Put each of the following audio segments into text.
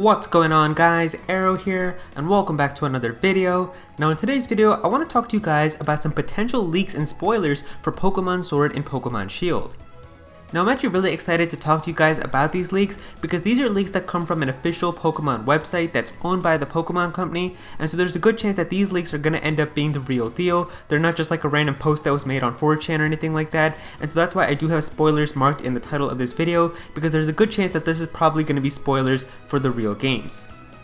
What's going on guys, Aero here, and welcome back to another video. Now in today's video, I want to talk to you guys about some potential leaks and spoilers for Pokemon Sword and Pokemon Shield. Now I'm actually really excited to talk to you guys about these leaks because these are leaks that come from an official Pokemon website that's owned by the Pokemon company, and so there's a good chance that these leaks are going to end up being the real deal. They're not just like a random post that was made on 4chan or anything like that, and so that's why I do have spoilers marked in the title of this video, because there's a good chance that this is probably going to be spoilers for the real games.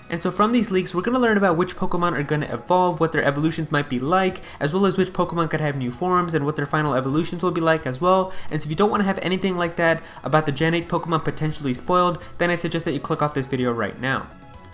And so from these leaks, we're going to learn about which Pokemon are going to evolve, what their evolutions might be like, as well as which Pokemon could have new forms and what their final evolutions will be like as well. And so if you don't want to have anything like that about the Gen 8 Pokemon potentially spoiled, then I suggest that you click off this video right now.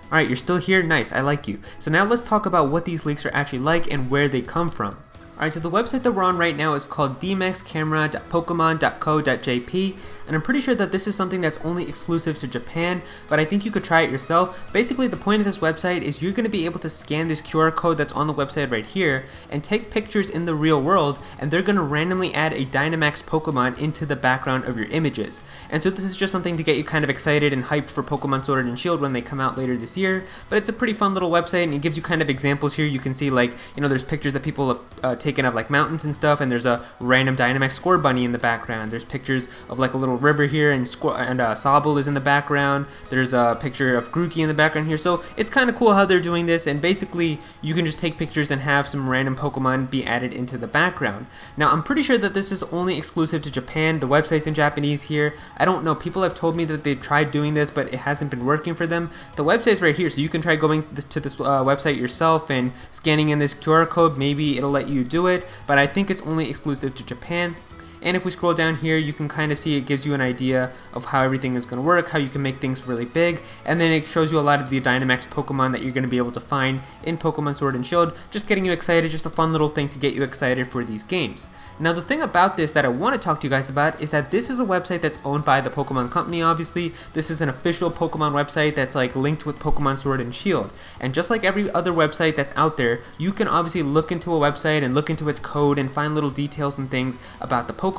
Alright, you're still here? Nice, I like you. So now let's talk about what these leaks are actually like and where they come from. Alright, so the website that we're on right now is called dmxcamera.pokemon.co.jp, and I'm pretty sure that this is something that's only exclusive to Japan, but I think you could try it yourself. Basically, the point of this website is you're going to be able to scan this QR code that's on the website right here and take pictures in the real world, and they're going to randomly add a Dynamax Pokemon into the background of your images. And so this is just something to get you kind of excited and hyped for Pokemon Sword and Shield when they come out later this year, but it's a pretty fun little website, and it gives you kind of examples here. You can see, like, you know, there's pictures that people have taken of like mountains and stuff, and there's a random Dynamax Scorbunny in the background. There's pictures of like a little river here, and Sobble is in the background. There's a picture of Grookey in the background here. So it's kind of cool how they're doing this, and basically you can just take pictures and have some random Pokemon be added into the background. Now I'm pretty sure that this is only exclusive to Japan. The website's in Japanese here. I don't know, people have told me that they've tried doing this, but it hasn't been working for them. The website's right here, so you can try going to this website yourself and scanning in this QR code. Maybe it'll let you do it, but I think it's only exclusive to Japan. And if we scroll down here, you can kind of see it gives you an idea of how everything is going to work, how you can make things really big, and then it shows you a lot of the Dynamax Pokemon that you're going to be able to find in Pokemon Sword and Shield, just getting you excited, just a fun little thing to get you excited for these games. Now the thing about this that I want to talk to you guys about is that this is a website that's owned by the Pokemon company, obviously. This is an official Pokemon website that's like linked with Pokemon Sword and Shield. And just like every other website that's out there, you can obviously look into a website and look into its code and find little details and things about the Pokemon.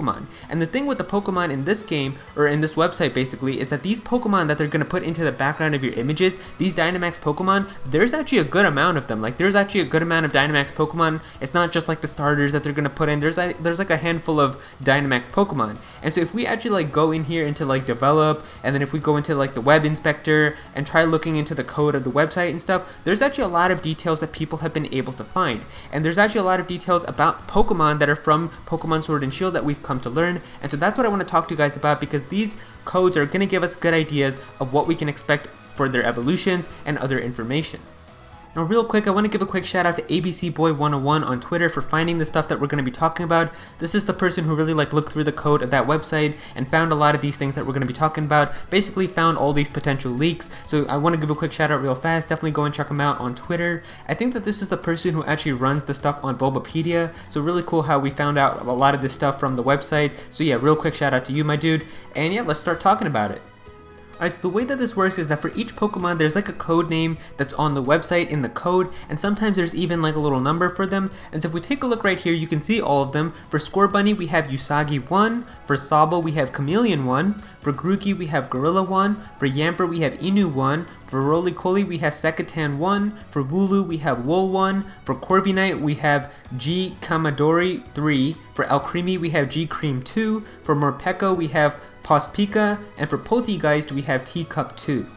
And the thing with the Pokemon in this game, or in this website basically, is that these Pokemon that they're going to put into the background of your images, these Dynamax Pokemon, there's actually a good amount of them. Like, there's actually a good amount of Dynamax Pokemon. It's not just like the starters that they're going to put in. There's like a handful of Dynamax Pokemon. And so if we actually like go in here into like develop, and then if we go into like the web inspector and try looking into the code of the website and stuff, there's actually a lot of details that people have been able to find. And there's actually a lot of details about Pokemon that are from Pokemon Sword and Shield that we've come to learn. And so that's what I want to talk to you guys about, because these codes are going to give us good ideas of what we can expect for their evolutions and other information. Now real quick, I want to give a quick shout out to ABCBoy101 on Twitter for finding the stuff that we're going to be talking about. This is the person who really looked through the code of that website and found a lot of these things that we're going to be talking about. Basically found all these potential leaks. So I want to give a quick shout out real fast. Definitely go and check him out on Twitter. I think that this is the person who actually runs the stuff on Bulbapedia. So really cool how we found out a lot of this stuff from the website. So yeah, real quick shout out to you, my dude. And yeah, let's start talking about it. Alright, so the way that this works is that for each Pokemon, there's like a code name that's on the website in the code, and sometimes there's even like a little number for them. And so if we take a look right here, you can see all of them. For Scorbunny, we have Usagi 1. For Sobble, we have Chameleon 1. For Grookey, we have Gorilla 1. For Yamper, we have Inu 1. For Roly-Poly, we have Sekatan 1. For Wooloo, we have Wool 1. For Corviknight, we have G Kamadori 3. For Alcremie, we have G Cream 2. For Morpeko, we have Pospika, and for Polteageist we have Teacup 2.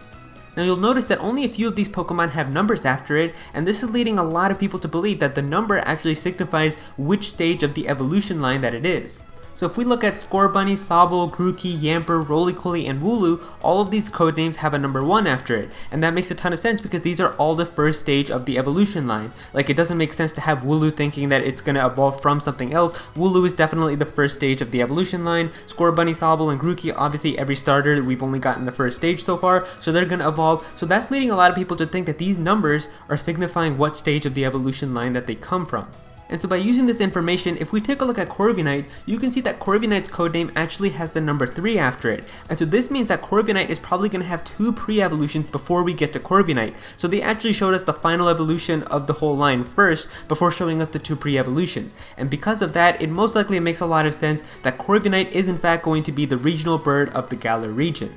Now you'll notice that only a few of these Pokemon have numbers after it, and this is leading a lot of people to believe that the number actually signifies which stage of the evolution line that it is. So if we look at Scorbunny, Sobble, Grookey, Yamper, Roly-Poly, and Wooloo, all of these code names have a number 1 after it. And that makes a ton of sense because these are all the first stage of the evolution line. Like, it doesn't make sense to have Wooloo thinking that it's going to evolve from something else. Wooloo is definitely the first stage of the evolution line. Scorbunny, Sobble, and Grookey, obviously every starter, we've only gotten the first stage so far, so they're going to evolve. So that's leading a lot of people to think that these numbers are signifying what stage of the evolution line that they come from. And so by using this information, if we take a look at Corviknight, you can see that Corviknight's codename actually has the number 3 after it. And so this means that Corviknight is probably going to have 2 pre-evolutions before we get to Corviknight. So they actually showed us the final evolution of the whole line first, before showing us the 2 pre-evolutions. And because of that, it most likely makes a lot of sense that Corviknight is in fact going to be the regional bird of the Galar region.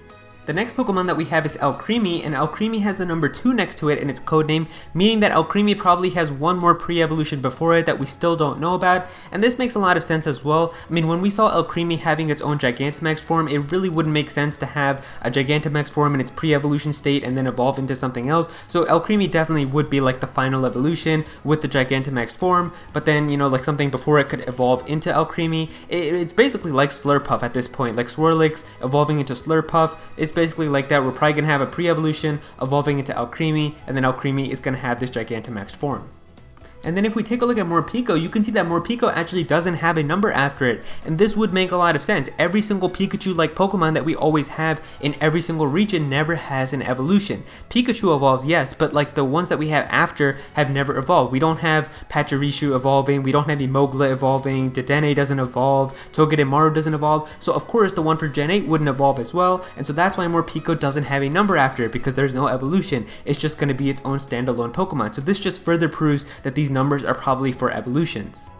The next Pokemon that we have is Alcremie, and Alcremie has the number 2 next to it in its codename, meaning that Alcremie probably has one more pre-evolution before it that we still don't know about, and this makes a lot of sense as well. I mean, when we saw Alcremie having its own Gigantamax form, it really wouldn't make sense to have a Gigantamax form in its pre-evolution state and then evolve into something else, so Alcremie definitely would be like the final evolution with the Gigantamax form, but then, you know, like something before it could evolve into Alcremie. It's basically like Slurpuff at this point, like Swirlix evolving into Slurpuff. It's basically like that. We're probably going to have a pre-evolution evolving into Alcremie, and then Alcremie is going to have this Gigantamax form. And then if we take a look at Morpeko, you can see that Morpeko actually doesn't have a number after it, and this would make a lot of sense. Every single Pikachu-like Pokemon that we always have in every single region never has an evolution. Pikachu evolves, yes, but like the ones that we have after have never evolved. We don't have Pachirisu evolving, we don't have Emogla evolving, Dedenne doesn't evolve, Togedemaru doesn't evolve, so of course the one for Gen 8 wouldn't evolve as well, and so that's why Morpeko doesn't have a number after it, because there's no evolution. It's just going to be its own standalone Pokemon. So this just further proves that these numbers are probably for evolutions.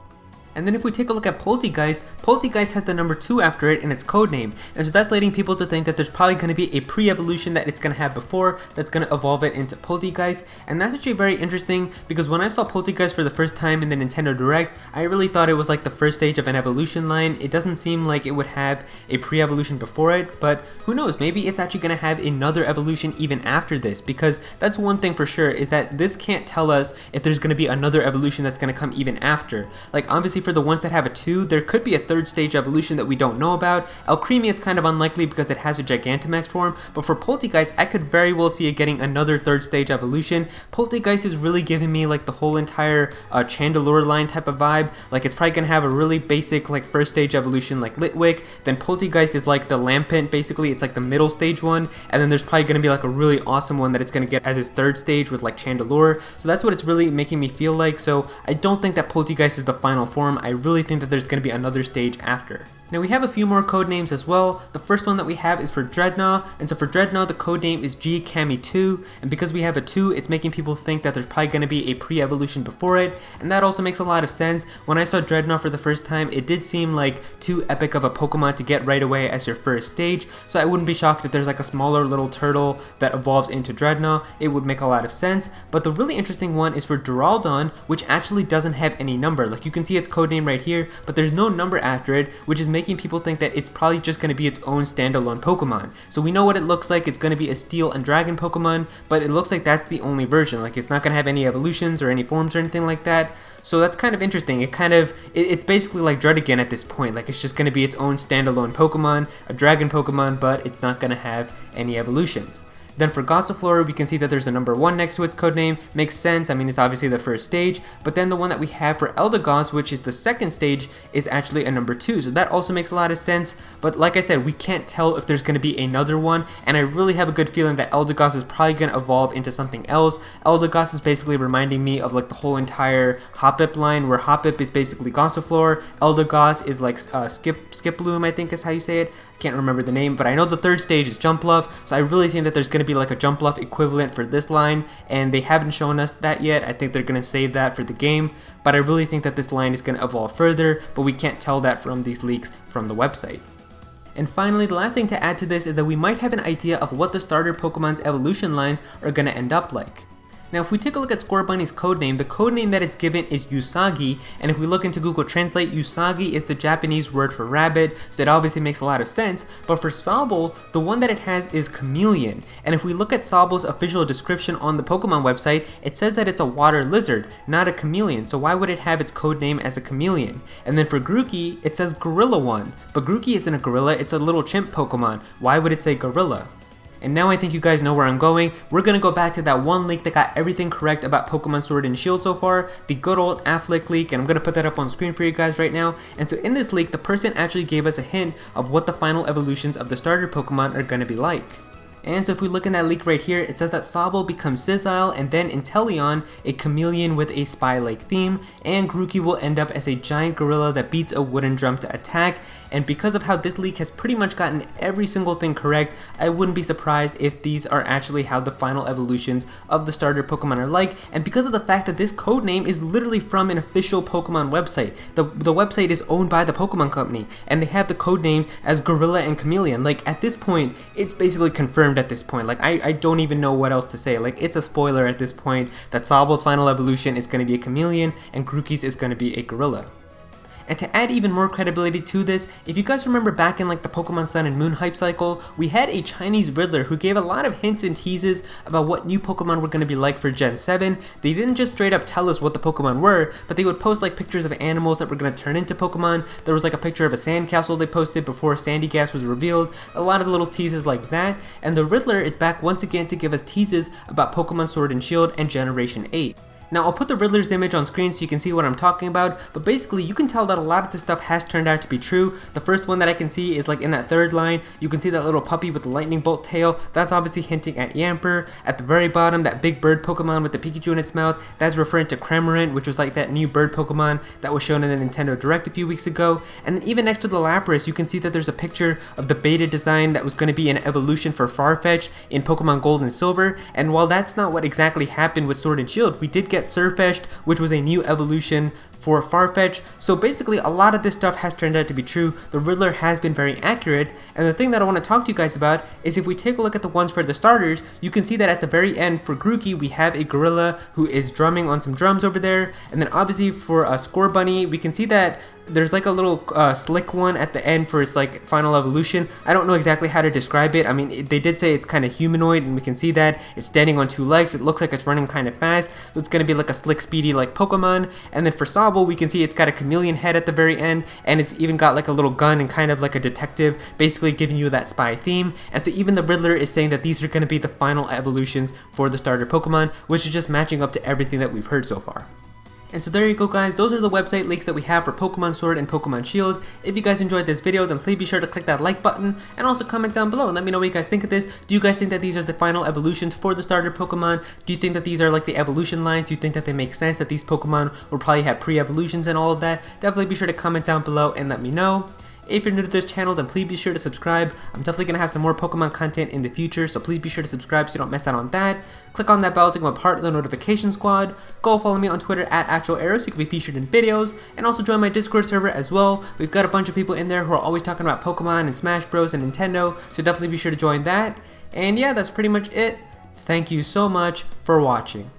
And then if we take a look at Poltegeist, Poltegeist has the number 2 after it in its codename, and so that's leading people to think that there's probably going to be a pre-evolution that it's going to have before that's going to evolve it into Poltegeist, and that's actually very interesting because when I saw Poltegeist for the first time in the Nintendo Direct, I really thought it was like the first stage of an evolution line. It doesn't seem like it would have a pre-evolution before it, but who knows, maybe it's actually going to have another evolution even after this, because that's one thing for sure, is that this can't tell us if there's going to be another evolution that's going to come even after. Like obviously for the ones that have a 2, there could be a 3rd stage evolution that we don't know about. Alcremie is kind of unlikely because it has a Gigantamax form, but for Poltegeist, I could very well see it getting another 3rd stage evolution. Poltegeist is really giving me like the whole entire Chandelure line type of vibe. Like it's probably going to have a really basic like 1st stage evolution like Litwick, then Poltegeist is like the Lampent, basically it's like the middle stage one, and then there's probably going to be like a really awesome one that it's going to get as its 3rd stage with like Chandelure. So that's what it's really making me feel like, so I don't think that Poltegeist is the final form. I really think that there's going to be another stage after. Now we have a few more codenames as well. The first one that we have is for Dreadnought, and so for Dreadnought the codename is G-Kami2, and because we have a 2, it's making people think that there's probably going to be a pre-evolution before it, and that also makes a lot of sense. When I saw Dreadnought for the first time, it did seem like too epic of a Pokemon to get right away as your first stage, so I wouldn't be shocked if there's like a smaller little turtle that evolves into Dreadnought. It would make a lot of sense, but the really interesting one is for Duraludon, which actually doesn't have any number. Like you can see its codename right here, but there's no number after it, which is making people think that it's probably just going to be its own standalone Pokemon. So we know what it looks like. It's going to be a Steel and Dragon Pokemon, but it looks like that's the only version. Like it's not going to have any evolutions or any forms or anything like that. So that's kind of interesting. It's basically like Druddigon at this point. Like it's just going to be its own standalone Pokemon, a Dragon Pokemon, but it's not going to have any evolutions. Then for Gossifleur, we can see that there's a number 1 next to its codename. Makes sense, I mean it's obviously the first stage, but then the one that we have for Eldegoss, which is the 2nd stage, is actually a number 2, so that also makes a lot of sense, but like I said, we can't tell if there's going to be another one, and I really have a good feeling that Eldegoss is probably going to evolve into something else. Eldegoss is basically reminding me of like the whole entire Hoppip line, where Hoppip is basically Gossifleur, Eldegoss is like Skiploom, I think is how you say it. Can't remember the name, but I know the 3rd stage is Jumpluff, so I really think that there's going to be like a Jumpluff equivalent for this line, and they haven't shown us that yet. I think they're going to save that for the game, but I really think that this line is going to evolve further, but we can't tell that from these leaks from the website. And finally, the last thing to add to this is that we might have an idea of what the starter Pokemon's evolution lines are going to end up like. Now if we take a look at Scorbunny's codename, the codename that it's given is Usagi, and if we look into Google Translate, Usagi is the Japanese word for rabbit, so it obviously makes a lot of sense, but for Sobble, the one that it has is chameleon, and if we look at Sobble's official description on the Pokemon website, it says that it's a water lizard, not a chameleon, so why would it have its codename as a chameleon? And then for Grookey, it says Gorilla One, but Grookey isn't a gorilla, it's a little chimp Pokemon, why would it say gorilla? And now I think you guys know where I'm going. We're going to go back to that one leak that got everything correct about Pokemon Sword and Shield so far, the good old Affleck leak, and I'm going to put that up on screen for you guys right now. And so in this leak, the person actually gave us a hint of what the final evolutions of the starter Pokemon are going to be like. And so if we look in that leak right here, it says that Sobble becomes Sisile, and then Inteleon, a chameleon with a spy-like theme, and Grookey will end up as a giant gorilla that beats a wooden drum to attack. And because of how this leak has pretty much gotten every single thing correct, I wouldn't be surprised if these are actually how the final evolutions of the starter Pokemon are like. And because of the fact that this code name is literally from an official Pokemon website, the website is owned by the Pokemon company, and they have the code names as Gorilla and Chameleon. Like, at this point, it's basically confirmed at this point. Like, I don't even know what else to say. Like, it's a spoiler at this point that Sobble's final evolution is going to be a chameleon and Grookey's is going to be a gorilla. And to add even more credibility to this, if you guys remember back in like the Pokemon Sun and Moon hype cycle, we had a Chinese Riddler who gave a lot of hints and teases about what new Pokemon were going to be like for Gen 7. They didn't just straight up tell us what the Pokemon were, but they would post like pictures of animals that were going to turn into Pokemon. There was like a picture of a sandcastle they posted before Sandygast was revealed, a lot of little teases like that. And the Riddler is back once again to give us teases about Pokemon Sword and Shield and Generation 8. Now I'll put the Riddler's image on screen so you can see what I'm talking about, but basically you can tell that a lot of this stuff has turned out to be true. The first one that I can see is like in that third line, you can see that little puppy with the lightning bolt tail, that's obviously hinting at Yamper. At the very bottom, that big bird Pokemon with the Pikachu in its mouth, that's referring to Cramorant, which was like that new bird Pokemon that was shown in the Nintendo Direct a few weeks ago. And then even next to the Lapras, you can see that there's a picture of the beta design that was going to be an evolution for Farfetch in Pokemon Gold and Silver. And while that's not what exactly happened with Sword and Shield, we did get Surfetched, which was a new evolution for Farfetch. So basically a lot of this stuff has turned out to be true. The Riddler has been very accurate, and the thing that I want to talk to you guys about is if we take a look at the ones for the starters, you can see that at the very end for Grookey we have a gorilla who is drumming on some drums over there, and then obviously for a Score Bunny we can see that there's like a little slick one at the end for its like final evolution. I don't know exactly how to describe it. I mean, they did say it's kind of humanoid, and we can see that it's standing on two legs. It looks like it's running kind of fast, so it's going to be like a slick, speedy like Pokemon. And then for Sobble, we can see it's got a chameleon head at the very end, and it's even got like a little gun and kind of like a detective, basically giving you that spy theme. And so even the Riddler is saying that these are going to be the final evolutions for the starter Pokemon, which is just matching up to everything that we've heard so far. And so there you go guys, those are the website links that we have for Pokemon Sword and Pokemon Shield. If you guys enjoyed this video, then please be sure to click that like button and also comment down below and let me know what you guys think of this. Do you guys think that these are the final evolutions for the starter Pokemon? Do you think that these are like the evolution lines? Do you think that they make sense, that these Pokemon will probably have pre-evolutions and all of that? Definitely be sure to comment down below and let me know. If you're new to this channel, then please be sure to subscribe. I'm definitely going to have some more Pokemon content in the future, so please be sure to subscribe so you don't miss out on that. Click on that bell to become a part of the notification squad. Go follow me on Twitter at @ActualAero so you can be featured in videos, and also join my Discord server as well. We've got a bunch of people in there who are always talking about Pokemon and Smash Bros and Nintendo, so definitely be sure to join that. And yeah, that's pretty much it. Thank you so much for watching.